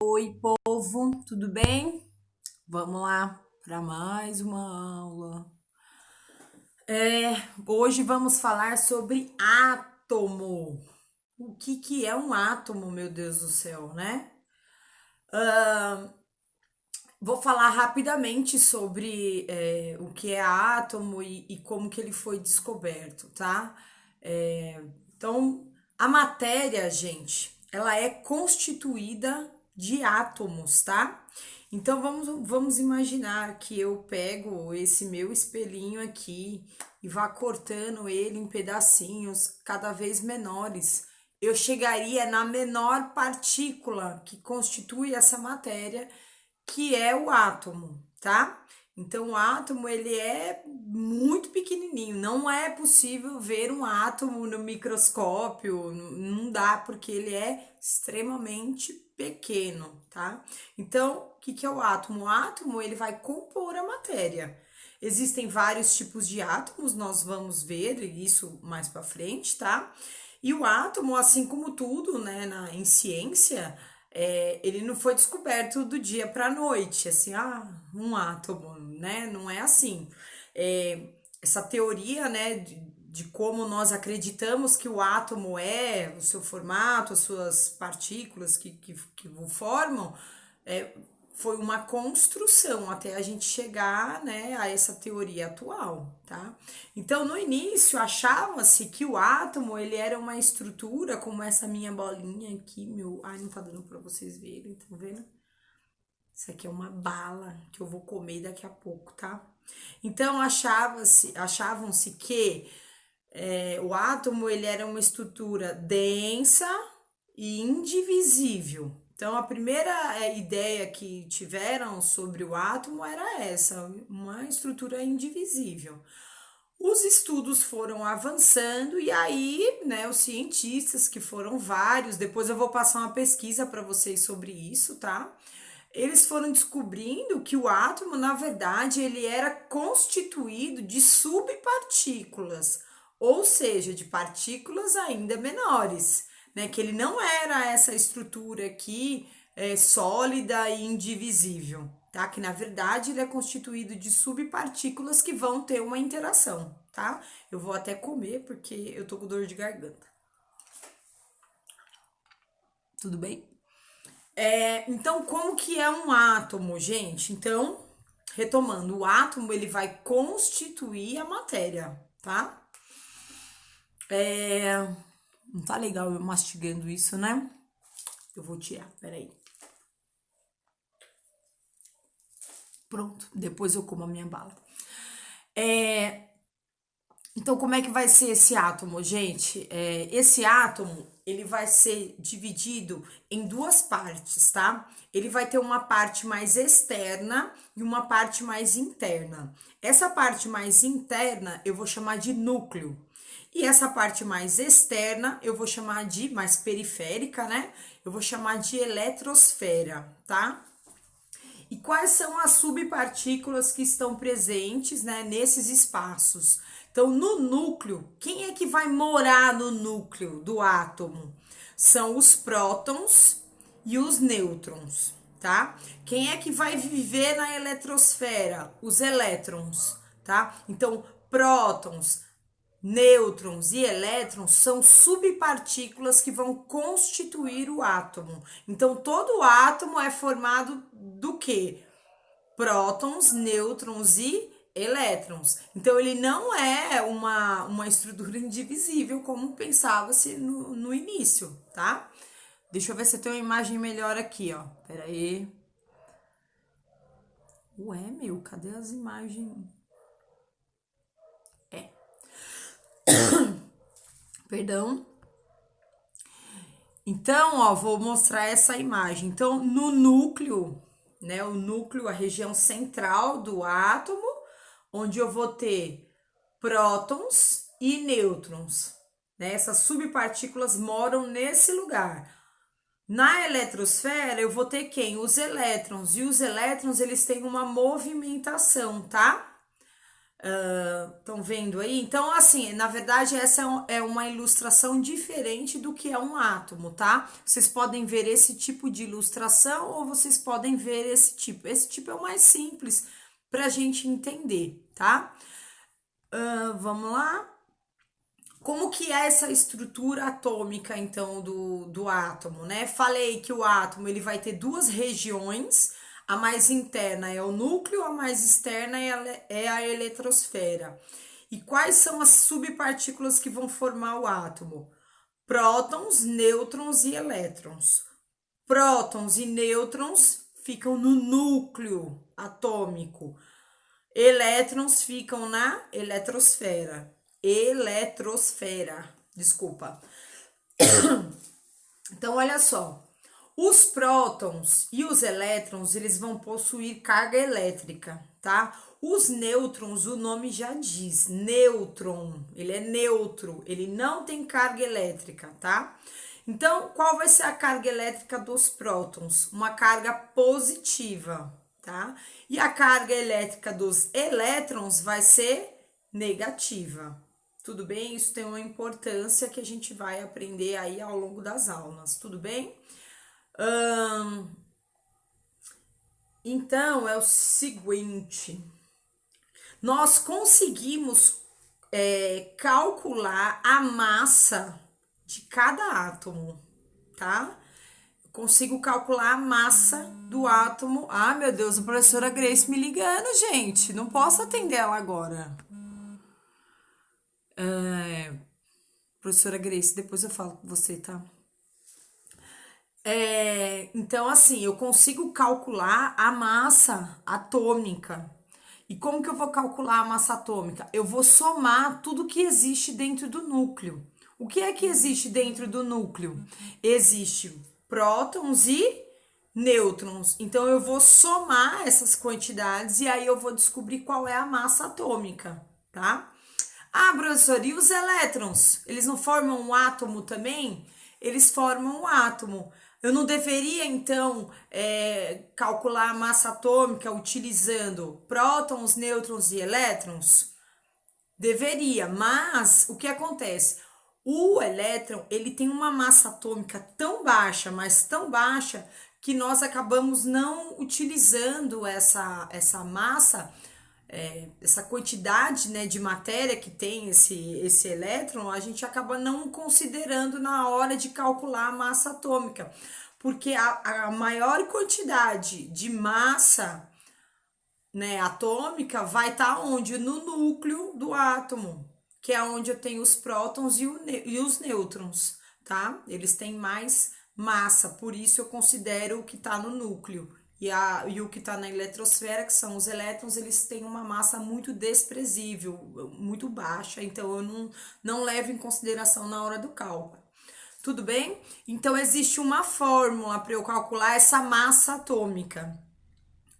Oi, povo, tudo bem? Vamos lá para mais uma aula. Hoje vamos falar sobre átomo. O que é um átomo, meu Deus do céu, né? Vou falar rapidamente sobre o que é átomo e como que ele foi descoberto, tá? Então, a matéria, gente, ela é constituída de átomos, tá? Então, vamos imaginar que eu pego esse meu espelhinho aqui e vá cortando ele em pedacinhos cada vez menores. Eu chegaria na menor partícula que constitui essa matéria, que é o átomo, tá? Então, o átomo, ele é muito pequenininho, não é possível ver um átomo no microscópio, não dá, porque ele é extremamente pequeno, tá? Então, o que é o átomo? O átomo, ele vai compor a matéria. Existem vários tipos de átomos, nós vamos ver isso mais para frente, tá? E o átomo, assim como tudo, né, em ciência, ele não foi descoberto do dia para a noite, assim, um átomo, né? Não é assim. Essa teoria, né, de como nós acreditamos que o átomo é, o seu formato, as suas partículas que o formam, é, foi uma construção até a gente chegar, né, a essa teoria atual, tá? Então, no início, achava-se que o átomo, ele era uma estrutura como essa minha bolinha aqui, meu... Ai, não tá dando pra vocês verem, tá vendo? Isso aqui é uma bala que eu vou comer daqui a pouco, tá? Então, achavam-se que o átomo, ele era uma estrutura densa e indivisível. Então, a primeira ideia que tiveram sobre o átomo era essa, uma estrutura indivisível. Os estudos foram avançando e aí, né, os cientistas, que foram vários, depois eu vou passar uma pesquisa para vocês sobre isso, tá? Eles foram descobrindo que o átomo, na verdade, ele era constituído de subpartículas, ou seja, de partículas ainda menores, né? Que ele não era essa estrutura aqui sólida e indivisível, tá? Que na verdade ele é constituído de subpartículas que vão ter uma interação, tá? Eu vou até comer porque eu tô com dor de garganta. Tudo bem? Então, como que é um átomo, gente? Então, retomando, o átomo ele vai constituir a matéria, tá? Não tá legal eu mastigando isso, né? Eu vou tirar, peraí. Pronto, depois eu como a minha bala. Então, como é que vai ser esse átomo, gente? Esse átomo, ele vai ser dividido em duas partes, tá? Ele vai ter uma parte mais externa e uma parte mais interna. Essa parte mais interna eu vou chamar de núcleo. E essa parte mais externa eu vou chamar de, mais periférica, né? Eu vou chamar de eletrosfera, tá? E quais são as subpartículas que estão presentes, né, nesses espaços? Então, no núcleo, quem é que vai morar no núcleo do átomo? São os prótons e os nêutrons, tá? Quem é que vai viver na eletrosfera? Os elétrons, tá? Então, prótons, nêutrons e elétrons são subpartículas que vão constituir o átomo. Então, todo átomo é formado do quê? Prótons, nêutrons e elétrons. Então, ele não é uma estrutura indivisível, como pensava-se no início, tá? Deixa eu ver se eu tenho uma imagem melhor aqui, ó. Pera aí. Ué, meu, cadê as imagens? Perdão. Então, ó, vou mostrar essa imagem. Então, no núcleo, né, o núcleo, a região central do átomo, onde eu vou ter prótons e nêutrons, né? Essas subpartículas moram nesse lugar. Na eletrosfera, eu vou ter quem? Os elétrons. E os elétrons, eles têm uma movimentação, tá? Estão vendo aí? Então, assim, na verdade, essa é uma ilustração diferente do que é um átomo, tá? Vocês podem ver esse tipo de ilustração ou vocês podem ver esse tipo. Esse tipo é o mais simples para a gente entender, tá? Vamos lá? Como que é essa estrutura atômica, então, do átomo, né? Falei que o átomo ele vai ter duas regiões, a mais interna é o núcleo, a mais externa é a eletrosfera. E quais são as subpartículas que vão formar o átomo? Prótons, nêutrons e elétrons. Prótons e nêutrons ficam no núcleo atômico. Elétrons ficam na eletrosfera. Eletrosfera, desculpa. Então, olha só. Os prótons e os elétrons, eles vão possuir carga elétrica, tá? Os nêutrons, o nome já diz, nêutron, ele é neutro, ele não tem carga elétrica, tá? Então, qual vai ser a carga elétrica dos prótons? Uma carga positiva, tá? E a carga elétrica dos elétrons vai ser negativa. Tudo bem? Isso tem uma importância que a gente vai aprender aí ao longo das aulas, tudo bem? Então, é o seguinte, nós conseguimos calcular a massa de cada átomo, tá? Consigo calcular a massa do átomo. Ah, meu Deus, a professora Grace me ligando, gente. Não posso atender ela agora. Professora Grace, depois eu falo com você, tá? Então, assim, eu consigo calcular a massa atômica. E como que eu vou calcular a massa atômica? Eu vou somar tudo que existe dentro do núcleo. O que é que existe dentro do núcleo? Existe prótons e nêutrons. Então, eu vou somar essas quantidades e aí eu vou descobrir qual é a massa atômica, tá? Ah, professor, e os elétrons? Eles não formam um átomo também? Eles formam um átomo. Eu não deveria, então, calcular a massa atômica utilizando prótons, nêutrons e elétrons? Deveria, mas o que acontece? O elétron, ele tem uma massa atômica tão baixa, mas tão baixa, que nós acabamos não utilizando essa massa, essa quantidade, né, de matéria que tem esse elétron, a gente acaba não considerando na hora de calcular a massa atômica, porque a maior quantidade de massa, né, atômica vai estar onde? No núcleo do átomo, que é onde eu tenho os prótons e os nêutrons, tá? Eles têm mais massa, por isso eu considero o que está no núcleo. E o que está na eletrosfera, que são os elétrons, eles têm uma massa muito desprezível, muito baixa, então eu não levo em consideração na hora do cálculo. Tudo bem? Então existe uma fórmula para eu calcular essa massa atômica.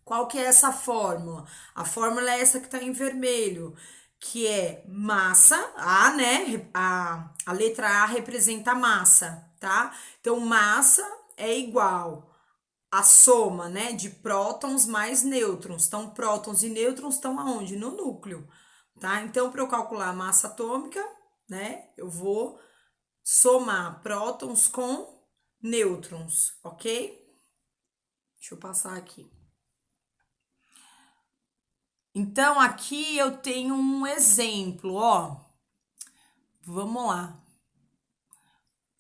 Qual que é essa fórmula? A fórmula é essa que está em vermelho, que é massa, A, né? A letra A representa massa, tá? Então, massa é igual a soma, né, de prótons mais nêutrons. Então, prótons e nêutrons estão aonde? No núcleo, tá? Então, para eu calcular a massa atômica, né, eu vou somar prótons com nêutrons, ok? Deixa eu passar aqui. Então, aqui eu tenho um exemplo, ó. Vamos lá.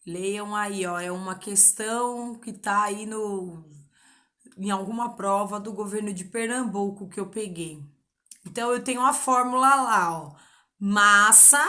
Leiam aí, ó. É uma questão que tá aí em alguma prova do governo de Pernambuco que eu peguei. Então, eu tenho a fórmula lá, ó. Massa,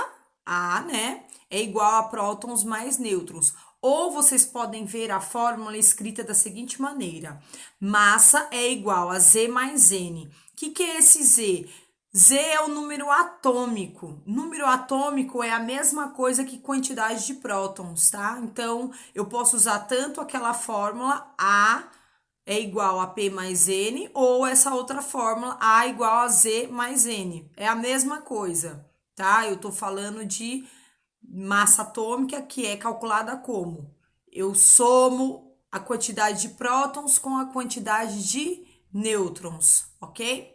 A, né? É igual a prótons mais nêutrons. Ou vocês podem ver a fórmula escrita da seguinte maneira: massa é igual a Z mais N. O que é esse Z? Z é o número atômico. Número atômico é a mesma coisa que quantidade de prótons, tá? Então, eu posso usar tanto aquela fórmula A é igual a P mais N, ou essa outra fórmula A igual a Z mais N. É a mesma coisa, tá? Eu tô falando de massa atômica, que é calculada como? Eu somo a quantidade de prótons com a quantidade de nêutrons, ok?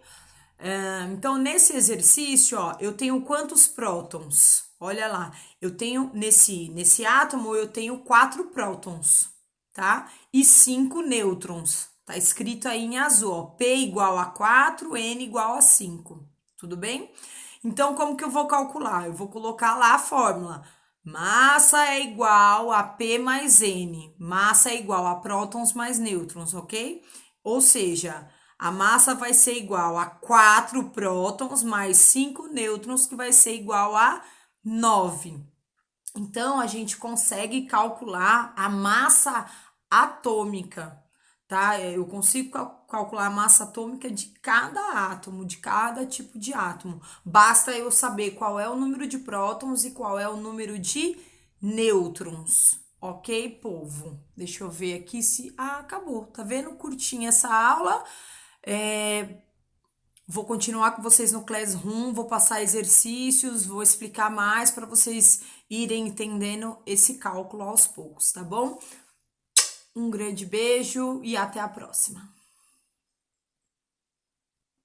Então, nesse exercício, ó, eu tenho quantos prótons? Olha lá, eu tenho nesse átomo eu tenho 4 prótons, tá? E 5 nêutrons. Tá escrito aí em azul, ó, P igual a 4, N igual a 5. Tudo bem? Então, como que eu vou calcular? Eu vou colocar lá a fórmula. Massa é igual a P mais N. Massa é igual a prótons mais nêutrons, ok? Ou seja, a massa vai ser igual a 4 prótons mais 5 nêutrons, que vai ser igual a 9. Então, a gente consegue calcular a massa atômica, tá? Eu consigo calcular a massa atômica de cada átomo, de cada tipo de átomo. Basta eu saber qual é o número de prótons e qual é o número de nêutrons. Ok, povo? Deixa eu ver aqui se. Ah, acabou. Tá vendo? Curtinha essa aula. Vou continuar com vocês no Classroom, vou passar exercícios, vou explicar mais para vocês irem entendendo esse cálculo aos poucos, tá bom? Um grande beijo e até a próxima.